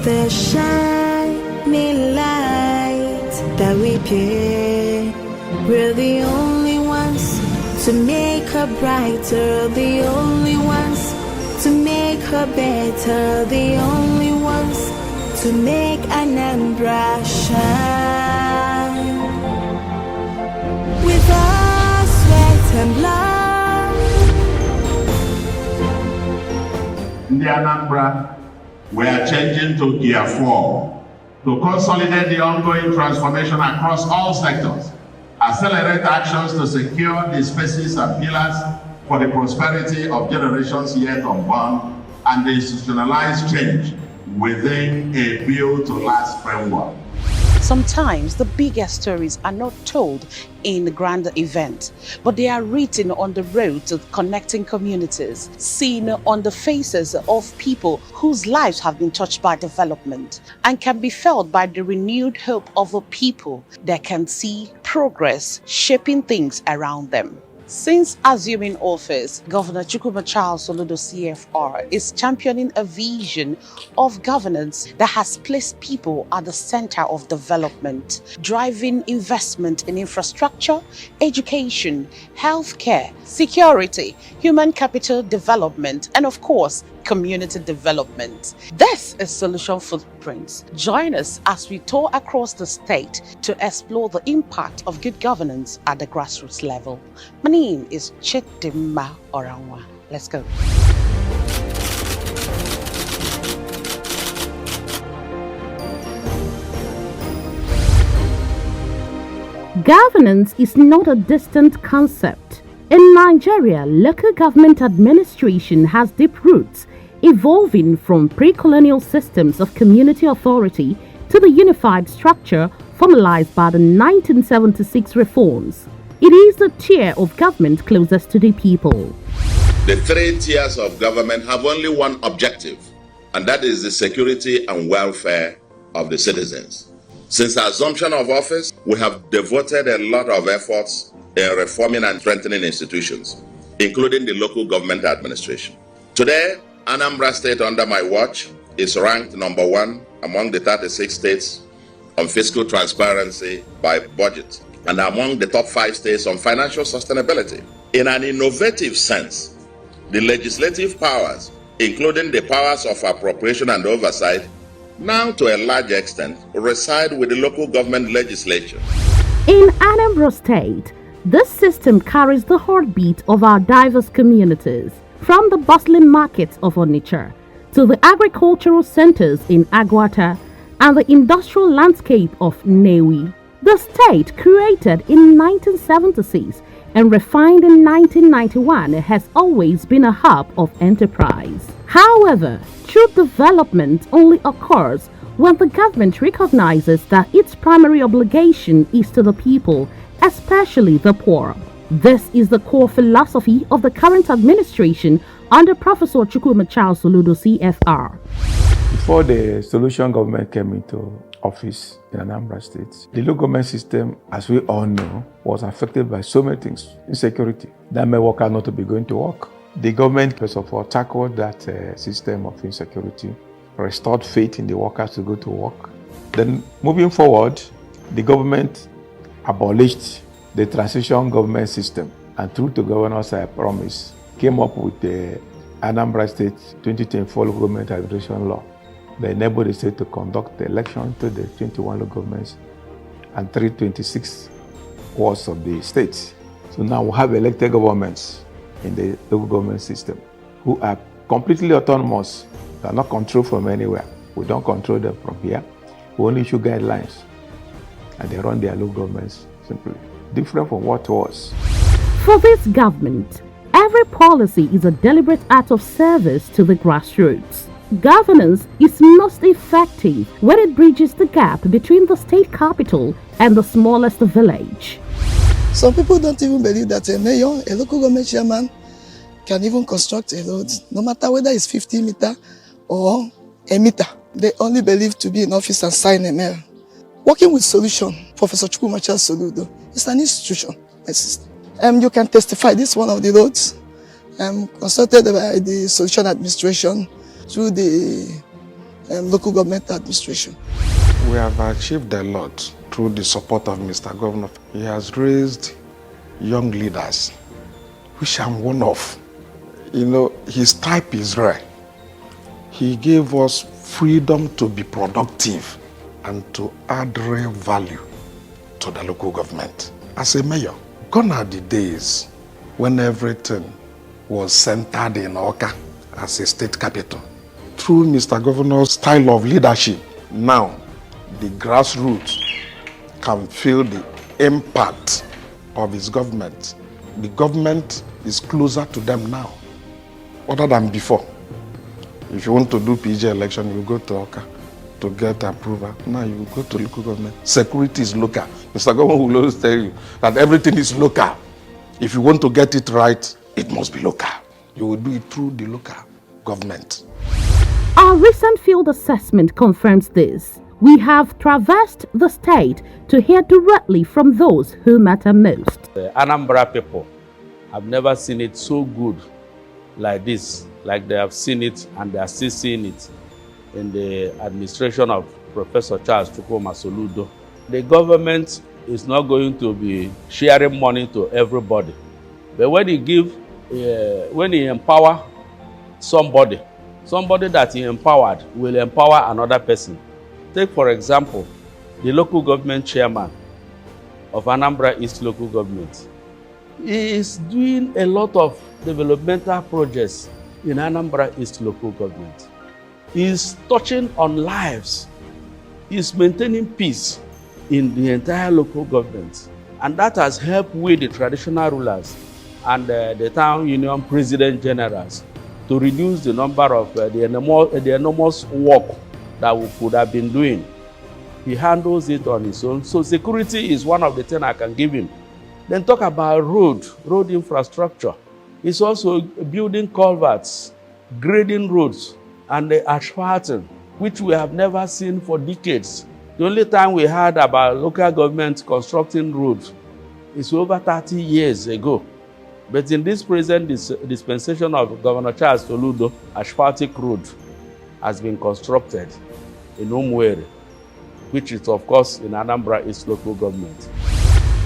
the shining light that we pay. We're the only ones to make her brighter, the only ones to make her better, the only ones to make Anambra shine. With our sweat and blood. In the Anambra, we are changing to Gear 4 to consolidate the ongoing transformation across all sectors, accelerate actions to secure the spaces and pillars for the prosperity of generations yet unborn, and institutionalize change within a built-to-last framework. Sometimes the biggest stories are not told in the grander event, but they are written on the road to connecting communities, seen on the faces of people whose lives have been touched by development, and can be felt by the renewed hope of a people that can see progress shaping things around them. Since assuming office, Governor Chukwuma Charles Soludo CFR is championing a vision of governance that has placed people at the center of development, driving investment in infrastructure, education, healthcare, security, human capital development, and of course, community development. This is Solution Footprints. Join us as we tour across the state to explore the impact of good governance at the grassroots level. My name is Chetimma Oranwa. Let's go. Governance is not a distant concept. In Nigeria, local government administration has deep roots, evolving from pre-colonial systems of community authority to the unified structure formalized by the 1976 reforms. It is the tier of government closest to the people. The 3 tiers of government have only one objective, and that is the security and welfare of the citizens. Since the assumption of office, we have devoted a lot of efforts in reforming and strengthening institutions, including the local government administration. Today, Anambra State, under my watch, is ranked number 1 among the 36 states on fiscal transparency by budget, and among the top 5 states on financial sustainability. In an innovative sense, the legislative powers, including the powers of appropriation and oversight, now to a large extent reside with the local government legislature. In Anambra State, this system carries the heartbeat of our diverse communities, from the bustling markets of Onitsha to the agricultural centers in Agwata and the industrial landscape of Nnewi. The state, created in 1976 and refined in 1991, has always been a hub of enterprise. However, true development only occurs when the government recognizes that its primary obligation is to the people, especially the poor. This is the core philosophy of the current administration under Professor Chukwuma Charles Soludo CFR. Before the Solution government came into office in Anambra State, the local government system, as we all know, was affected by so many things. Insecurity, that made workers not to be going to work. The government, first of all, tackled that system of insecurity, restored faith in the workers to go to work. Then, moving forward, the government abolished the transition government system, and through the governor's promise, came up with the Anambra State 2024 local government administration law that enabled the state to conduct the election to the 21 local governments and 326 wards of the states. So now we have elected governments in the local government system who are completely autonomous. They are not controlled from anywhere. We don't control them from here. We only issue guidelines, and they run their local governments simply. Different from what was. For this government, every policy is a deliberate act of service to the grassroots. Governance is most effective when it bridges the gap between the state capital and the smallest village. Some people don't even believe that a mayor, a local government chairman, can even construct a road, no matter whether it's 50 meters or a meter. They only believe to be in office and sign a mail. Working with Solution, Professor Chukwuma Charles Soludo, is an institution, my sister. You can testify this is one of the roads consulted by the Solution administration through the local government administration. We have achieved a lot through the support of Mr. Governor. He has raised young leaders, which I'm one of. You know, his type is rare. He gave us freedom to be productive and to add real value to the local government. As a mayor, gone are the days when everything was centered in Oka as a state capital. Through Mr. Governor's style of leadership, now the grassroots can feel the impact of his government. The government is closer to them now, other than before. If you want to do PG election, you go to Oka to get approval. Now you go to local government. Security is local. Mr. Governor will always tell you that everything is local. If you want to get it right, it must be local. You will do it through the local government. Our recent field assessment confirms this. We have traversed the state to hear directly from those who matter most. The Anambra people have never seen it so good like this, like they have seen it and they are still seeing it in the administration of Professor Charles Chukwuma Soludo. The government is not going to be sharing money to everybody, but when he empower somebody that he empowered will empower another person. Take, for example, the local government chairman of Anambra East local government. He is doing a lot of developmental projects in Anambra East local government. He is touching on lives. He is maintaining peace in the entire local government. And that has helped with the traditional rulers and the town union president generals to reduce the number of the enormous work that we could have been doing. He handles it on his own. So security is one of the things I can give him. Then talk about road infrastructure. He's also building culverts, grading roads, and the asphalting, which we have never seen for decades. The only time we heard about local government constructing roads is over 30 years ago. But in this present dispensation of Governor Charles Soludo, asphaltic road has been constructed in Umueri, which is of course in Anambra East local government.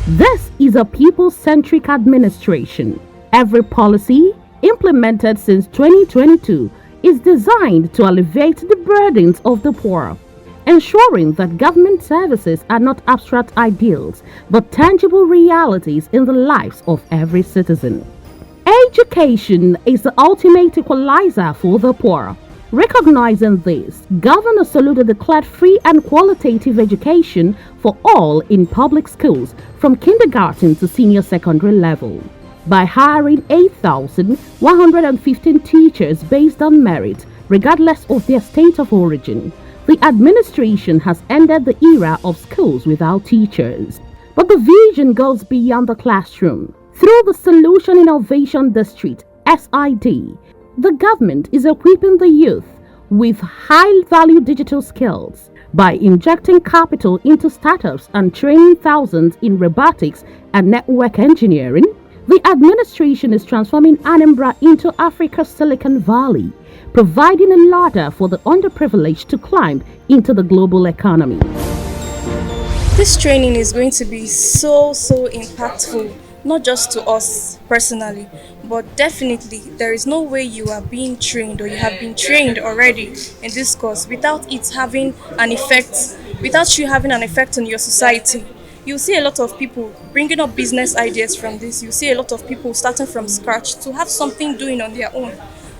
This is a people-centric administration. Every policy implemented since 2022 is designed to alleviate the burdens of the poor, ensuring that government services are not abstract ideals, but tangible realities in the lives of every citizen. Education is the ultimate equalizer for the poor. Recognizing this, Governor Soludo declared free and qualitative education for all in public schools from kindergarten to senior secondary level. By hiring 8,115 teachers based on merit, regardless of their state of origin, the administration has ended the era of schools without teachers. But the vision goes beyond the classroom. Through the Solution Innovation District, SID, the government is equipping the youth with high-value digital skills. By injecting capital into startups and training thousands in robotics and network engineering, the administration is transforming Anambra into Africa's Silicon Valley, providing a ladder for the underprivileged to climb into the global economy. This training is going to be so impactful, not just to us personally, but definitely there is no way you are being trained or you have been trained already in this course without it having an effect, without you having an effect on your society. You see a lot of people bringing up business ideas from this. You see a lot of people starting from scratch to have something doing on their own.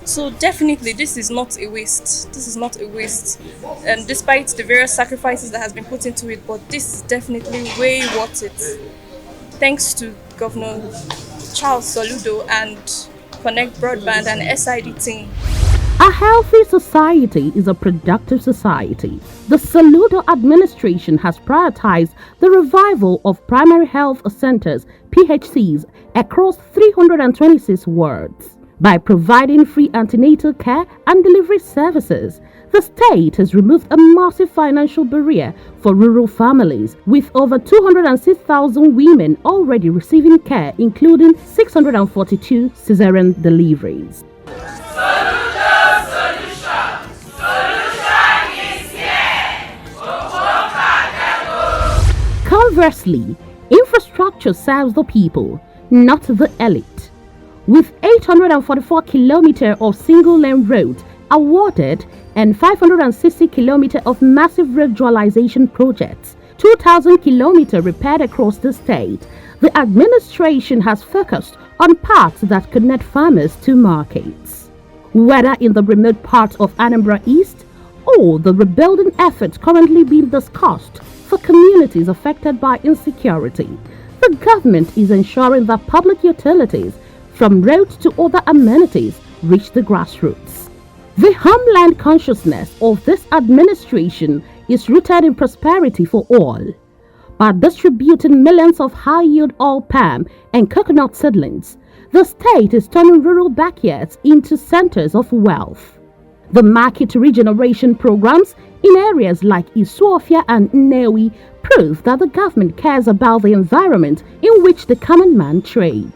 So definitely this is not a waste. This is not a waste. And despite the various sacrifices that has been put into it, but this is definitely way worth it. Thanks to Governor Charles Soludo and Connect Broadband and SID team. A healthy society is a productive society. The Soludo administration has prioritized the revival of primary health centers, PHCs, across 326 wards. By providing free antenatal care and delivery services, the state has removed a massive financial barrier for rural families, with over 206,000 women already receiving care, including 642 cesarean deliveries. Solution! Solution Conversely, infrastructure serves the people, not the elite. With 844 kilometers of single-lane roads awarded and 560 kilometers of massive road dualization projects, 2,000 kilometers repaired across the state, the administration has focused on paths that connect farmers to markets. Whether in the remote parts of Anambra East or the rebuilding efforts currently being discussed for communities affected by insecurity, the government is ensuring that public utilities, from roads to other amenities, reach the grassroots. The homeland consciousness of this administration is rooted in prosperity for all. By distributing millions of high-yield oil palm and coconut seedlings, the state is turning rural backyards into centers of wealth. The market regeneration programs in areas like Isuofia and Nnewi prove that the government cares about the environment in which the common man trades.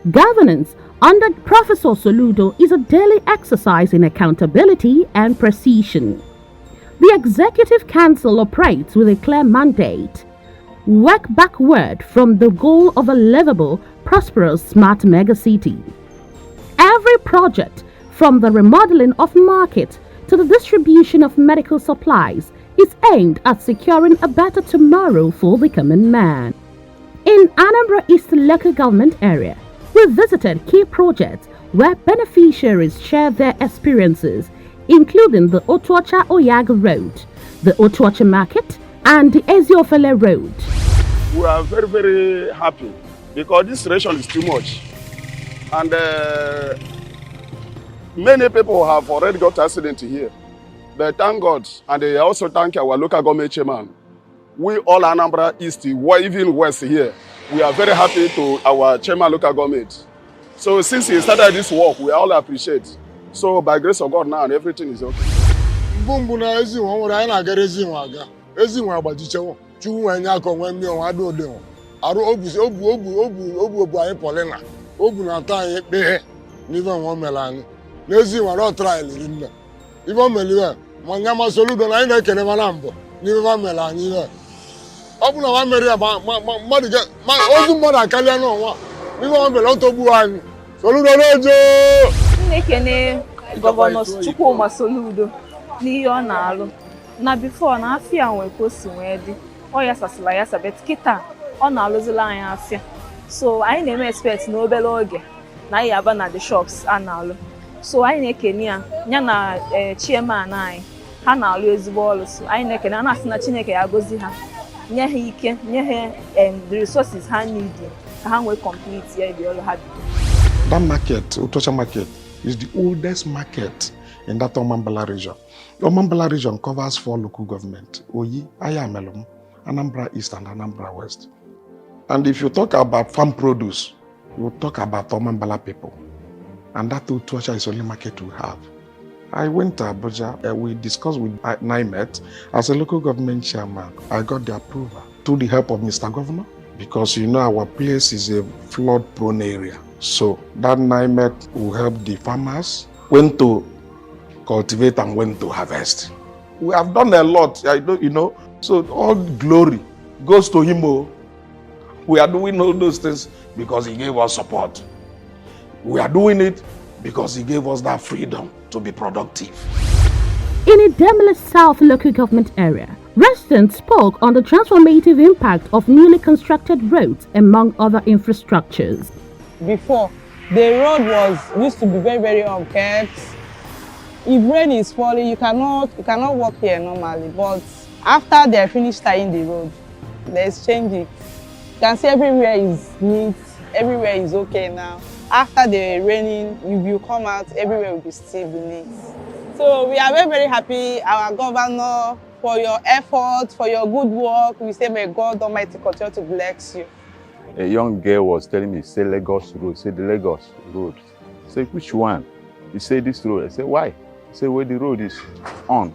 Governance under Professor Soludo is a daily exercise in accountability and precision. The Executive Council operates with a clear mandate: work backward from the goal of a livable, prosperous, smart megacity. Every project, from the remodeling of markets to the distribution of medical supplies, is aimed at securing a better tomorrow for the common man. In Anambra East local government area, we visited key projects where beneficiaries share their experiences, including the Otuocha Oyag Road, the Otuocha Market, and the Eziofele Road. We are very, very happy because this ration is too much. And many people have already got accident here. But thank God, and they also thank our local government chairman. We all Anambra East, even West here, we are very happy to our chairman local government. So since he started this work, we all appreciate. So by grace of God now, everything is okay. Governor Soludo n'ihe ọ na-alụ na before na afia nwe ka o si wee dị ọ ya sasịla ya sabet kịta ọ na-alụzila anyị afia so anyị na-eme expect na obere oge na anyị aba na the shops a na-alụ so anyị na-ekene ya na chairman anyị ha na-alụ ezigbo ọlụ so anyị na-ekene a na-asị na Chineke ya gozi ha nye ha ike nye ha the resources ha need ka ha nwee complete ya ebe ọlụ ha bido. That market, Otuocha market, is the oldest market in that Omambala region. The Omambala region covers 4 local governments: Oyi, Ayamelum, Anambra East, and Anambra West. And if you talk about farm produce, you talk about Omambala people. And that Otuocha is the only market we have. I went to Abuja, we discussed with NIMET. As a local government chairman, I got the approval through the help of Mr. Governor, because you know our place is a flood-prone area. So that NIMET will help the farmers when to cultivate and when to harvest. We have done a lot, so all glory goes to him. We are doing all those things because he gave us support. We are doing it because he gave us that freedom to be productive. In Idemili South local government area, residents spoke on the transformative impact of newly constructed roads among other infrastructures. Before, the road used to be very, very unkept. If rain is falling, you cannot walk here normally. But after they finished tying the road, there's changing. You can see everywhere is neat, everywhere is okay now. After the raining, if you come out, everywhere will be still neat. So we are very, very happy, our governor, for your effort, for your good work. We say, may God Almighty continue to bless you. A young girl was telling me, say Lagos Road, say the Lagos Road. I said, which one? He said, this road. I said, why? He said, well, the road is on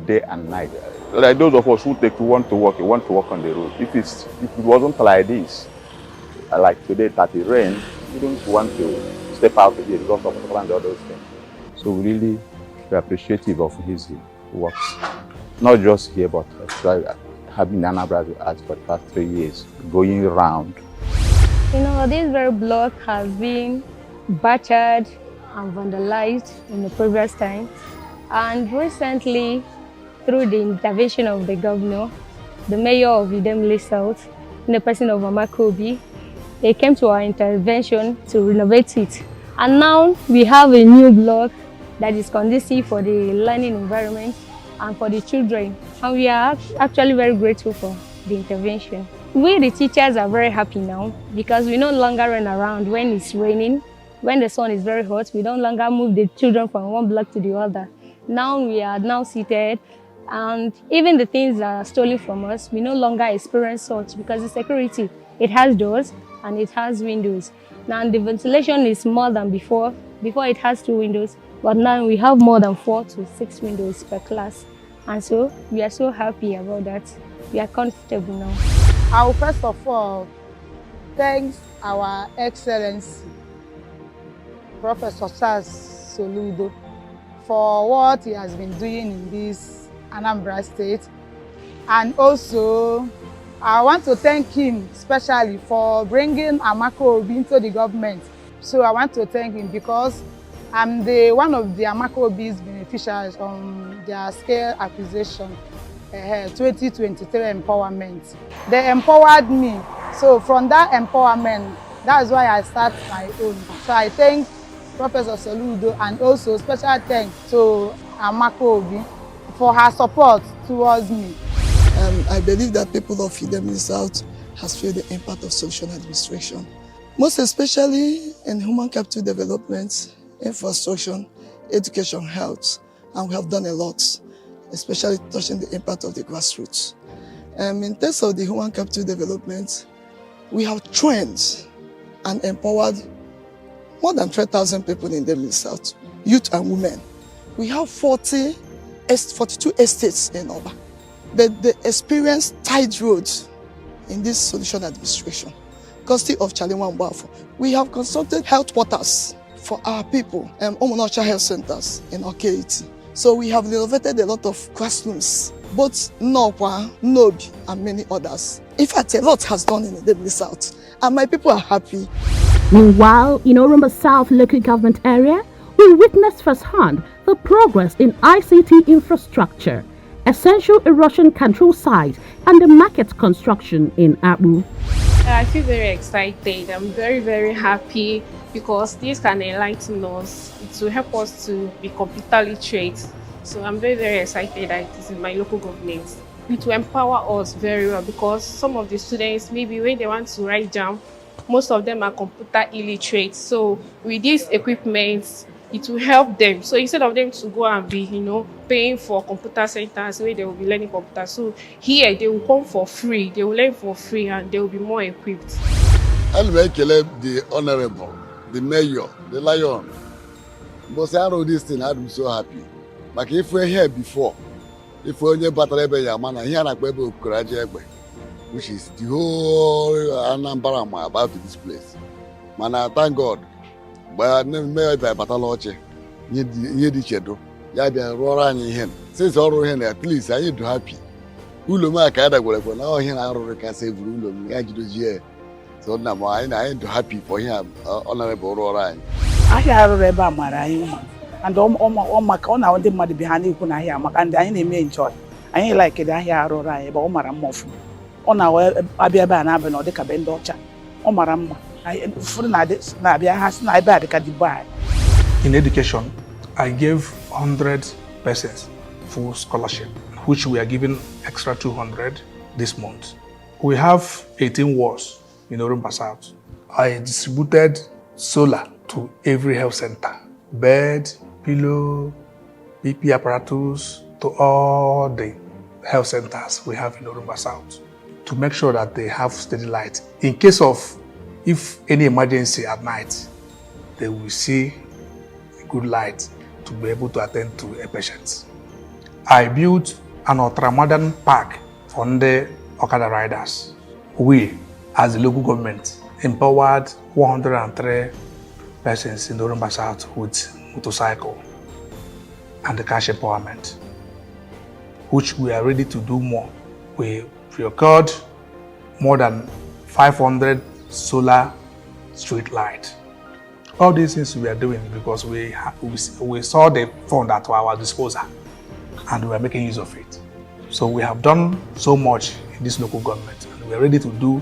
day and night. Like those of us who want to walk on the road. If it wasn't like this, like today that it rained, you don't want to step out here because of all those things. So we really are appreciative of his works. Not just here, but have been in Anambra as for the past 3 years, going around. You know, this very block has been battered and vandalized in the previous time. And recently, through the intervention of the governor, the mayor of Idemili South, in the person of Amakobi, they came to our intervention to renovate it. And now we have a new block that is conducive for the learning environment and for the children. And we are actually very grateful for the intervention. We, the teachers, are very happy now because we no longer run around when it's raining. When the sun is very hot, we don't longer move the children from one block to the other. Now we are now seated, and even the things that are stolen from us, we no longer experience such because the security, it has doors and it has windows. Now the ventilation is more than before. Before it has 2 windows, but now we have more than 4 to 6 windows per class. And so we are so happy about that. We are comfortable now. I will first of all thank our Excellency, Professor Charles Soludo, for what he has been doing in this Anambra State. And also, I want to thank him especially for bringing Amakobi into the government. So I want to thank him because I'm one of the Amakobi's beneficiaries on their scale acquisition 2023 empowerment. They empowered me. So from that empowerment, that's why I start my own. So I thank Professor Soludo and also special thanks to Amakobi for her support towards me. I believe that people of Idemili South has felt the impact of solution administration, most especially in human capital development, infrastructure, education, health, and we have done a lot, especially touching the impact of the grassroots. In terms of the human capital development, we have trained and empowered more than 3,000 people in Idemili South, youth and women. We have 42 estates in Oba. But the experienced tight roads in this solution administration, courtesy of Chalewa Mbafo. We have constructed health portals for our people, Omonocha Health Centers in Okeiti. So we have renovated a lot of classrooms, both Nokwa, Nobi, and many others. In fact, a lot has done in the Idemili South, and my people are happy. Meanwhile, in Orumba South local government area, we witnessed firsthand the progress in ICT infrastructure, essential erosion control site, and the market construction in Abu. I feel very excited. I'm very, very happy because this can enlighten us. It will help us to be computer literate. So I'm very, very excited that it is in my local government. It will empower us very well because some of the students, maybe when they want to write down, most of them are computer illiterate. So with this equipment, it will help them. So instead of them to go and be, paying for computer centers where they will be learning computers, so here they will come for free. They will learn for free and they will be more equipped. I'll make the honorable, the mayor, the lion. But I know this thing, I'm so happy. Like if we're here before, if we're only battle man, here na kwebe okuraje, which is the whole Anambra about this place. Man, I thank God. But I never made by Bataloche. You did shadow. Ya be roaring hen. Since all hen at least I need to happy. Uluma kada go like now hen I can save Ulum. I do here. So now I need to happy for him. Honorable roaring. I hear Reba Marai. And my corner on the muddy behind you when I hear and I may enjoy. I ain't like it. I hear Rorai about Omar Mofu. On our Abia and Aben or the Cabendocha. Omaram. In education, I gave 100 persons full scholarship, which we are giving extra 200 this month. We have 18 wards in Orumba South. I distributed solar to every health center, bed, pillow, BP apparatus, to all the health centers we have in Orumba South to make sure that they have steady light. In case of if any emergency at night, they will see a good light to be able to attend to a patient. I built an ultra-modern park for the Okada riders. We, as the local government, empowered 103 persons in the Orumba South with motorcycle and the cash empowerment, which we are ready to do more. We procured more than 500 solar street lights. All these things we are doing because we saw the fund at our disposal and we are making use of it. So we have done so much in this local government and we are ready to do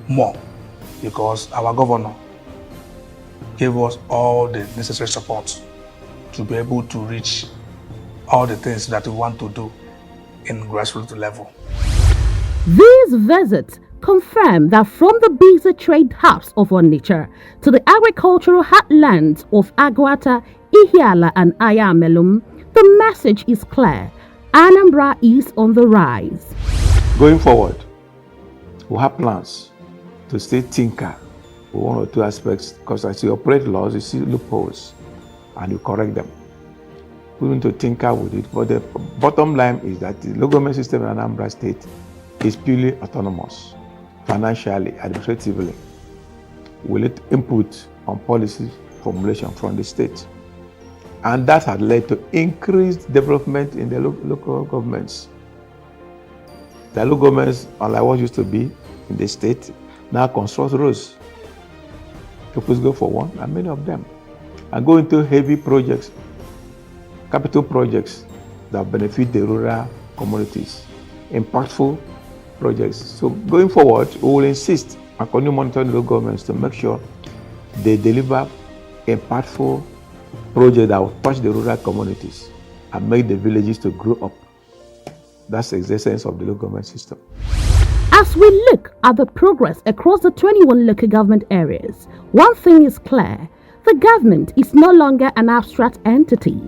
more because our governor gave us all the necessary support to be able to reach all the things that we want to do in grassroots level. These visits confirm that from the busy trade hubs of Onitsha to the agricultural heartlands of Agwata, Ihiala and Ayamelum, the message is clear. Anambra is on the rise. Going forward, we have plans to stay tinker with one or two aspects because as you operate laws, you see loopholes and you correct them. We need to tinker with it, but the bottom line is that the local government system in Anambra State is purely autonomous, financially, administratively. We need input on policy formulation from the state. And that had led to increased development in the local governments. The local governments, unlike what used to be in the state, now construct roads. People go for one, and many of them, and go into heavy projects, capital projects that benefit the rural communities, impactful projects. So going forward, we will insist on continue monitoring the local governments to make sure they deliver impactful projects that will touch the rural communities and make the villages to grow up. That's the essence of the local government system. As we look at the progress across the 21 local government areas, one thing is clear: the government is no longer an abstract entity.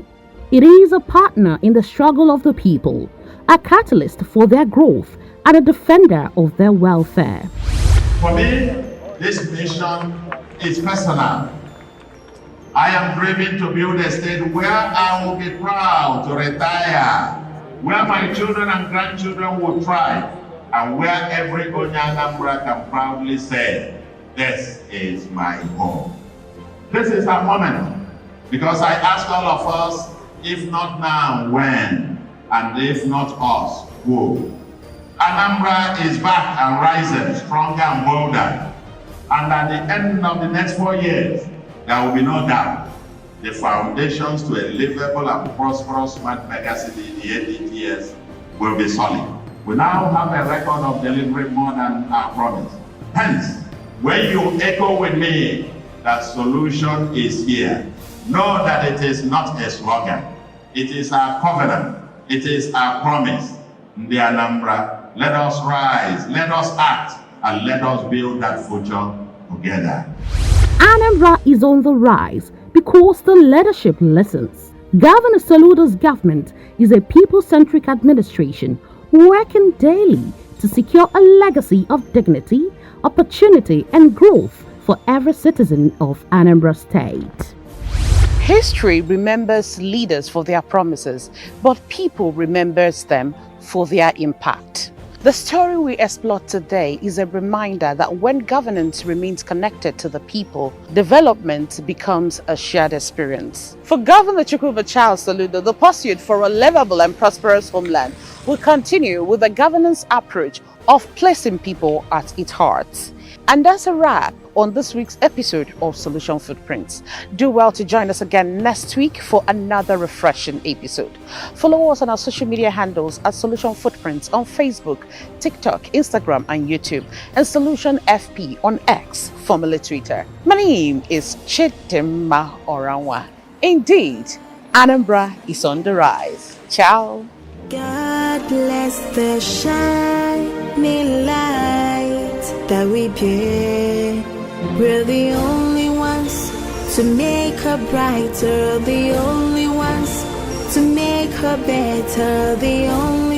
It is a partner in the struggle of the people, a catalyst for their growth, and a defender of their welfare. For me, this mission is personal. I am dreaming to build a state where I will be proud to retire, where my children and grandchildren will thrive, and where every Onyanambra can proudly say, this is my home. This is our moment, because I ask all of us, if not now, when? And if not us, who? Anambra is back and rising, stronger and bolder. And at the end of the next 4 years, there will be no doubt the foundations to a livable and prosperous smart megacity in the 8 years will be solid. We now have a record of delivering more than our promise. Hence, when you echo with me that solution is here, know that it is not a slogan. It is our covenant. It is our promise. The Anambra, let us rise, let us act, and let us build that future together. Anambra is on the rise because the leadership listens. Governor Soludo'S government is a people-centric administration working daily to secure a legacy of dignity, opportunity, and growth for every citizen of Anambra State. History remembers leaders for their promises, but people remembers them for their impact. The story we explored today is a reminder that when governance remains connected to the people, development becomes a shared experience. For Governor Chukwuma Charles Soludo, the pursuit for a livable and prosperous homeland will continue with the governance approach of placing people at its heart. And that's a wrap on this week's episode of Solution Footprints. Do well to join us again next week for another refreshing episode. Follow us on our social media handles at Solution Footprints on Facebook, TikTok, Instagram, and YouTube, and Solution FP on X, formerly Twitter. My name is Chidimma Oranwa. Indeed, Anambra is on the rise. Ciao. God bless the shining light that we bear. We're the only ones to make her brighter, the only ones to make her better, the only